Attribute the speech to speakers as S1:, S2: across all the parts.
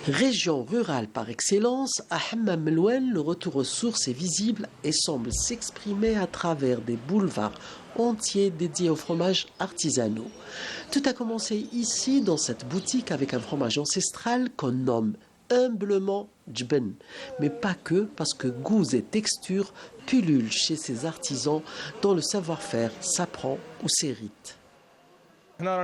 S1: Région rurale par excellence, à Hammam Melouane, le retour aux sources est visible et semble s'exprimer à travers des boulevards entiers dédiés aux fromages artisanaux. Tout a commencé ici, dans cette boutique, avec un fromage ancestral qu'on nomme humblement Djben. Mais pas que, parce que goûts et textures pullulent chez ces artisans dont le savoir-faire s'apprend ou s'hérite. La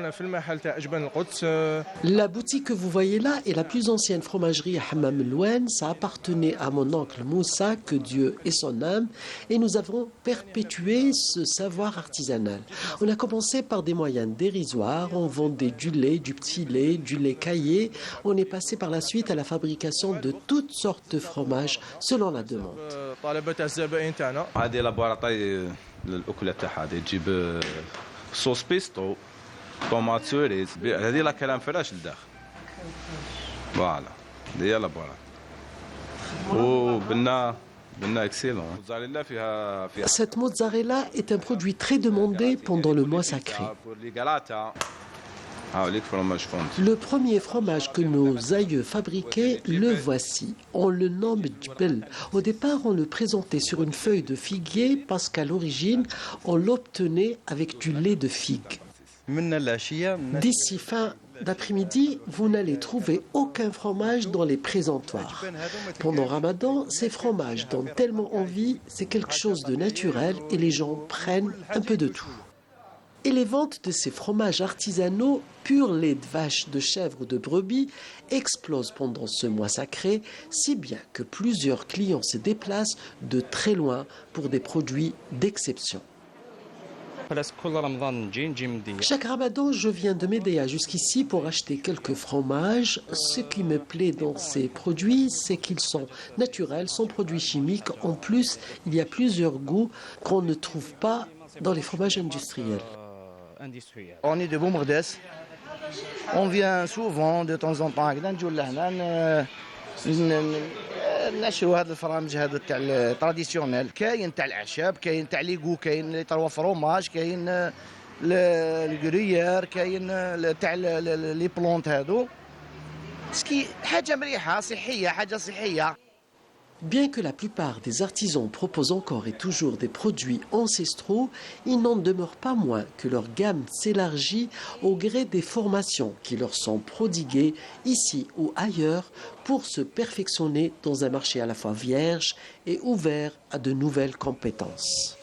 S1: boutique que vous voyez là est la plus ancienne fromagerie à Hammam Melouane. Ça appartenait à mon oncle Moussa, que Dieu ait son âme, et nous avons perpétué ce savoir artisanal. On a commencé par des moyens dérisoires, on vendait du lait, du petit lait, du lait caillé. On est passé par la suite à la fabrication de toutes sortes de fromages selon la demande.
S2: طوماط سوريز هذه لا كلام فلاش لداخل فوالا هذه لابورات وبنا اكسيلون موزاريلا فيها
S1: Cette mozzarella est un produit très demandé pendant le mois sacré. Le premier fromage que nos aïeux fabriquaient, le voici. On le nomme Djbel. Au départ, on le présentait sur une feuille de figuier parce qu'à l'origine, on l'obtenait avec du lait de figue. D'ici fin d'après-midi, vous n'allez trouver aucun fromage dans les présentoirs. Pendant Ramadan, ces fromages donnent tellement envie, c'est quelque chose de naturel et les gens prennent un peu de tout. Et les ventes de ces fromages artisanaux, pur lait de vache, de chèvre ou de brebis, explosent pendant ce mois sacré, si bien que plusieurs clients se déplacent de très loin pour des produits d'exception. Chaque Ramadan, je viens de Médéa jusqu'ici pour acheter quelques fromages. Ce qui me plaît dans ces produits, c'est qu'ils sont naturels, sans produits chimiques. En plus, il y a plusieurs goûts qu'on ne trouve pas dans les fromages industriels.
S3: On est de Boumrdès. On vient souvent, de temps en temps, نشروا هذا الفرامج هذا تاع التراديسيونيل كاين تاع الاعشاب كاين تاع ليغو كاين اللي تروا فروماج كاين الكريير كاين تاع لي بلونت هذو سكي حاجه مليحه صحيه حاجه صحيه.
S1: Bien que la plupart des artisans proposent encore et toujours des produits ancestraux, il n'en demeure pas moins que leur gamme s'élargit au gré des formations qui leur sont prodiguées ici ou ailleurs pour se perfectionner dans un marché à la fois vierge et ouvert à de nouvelles compétences.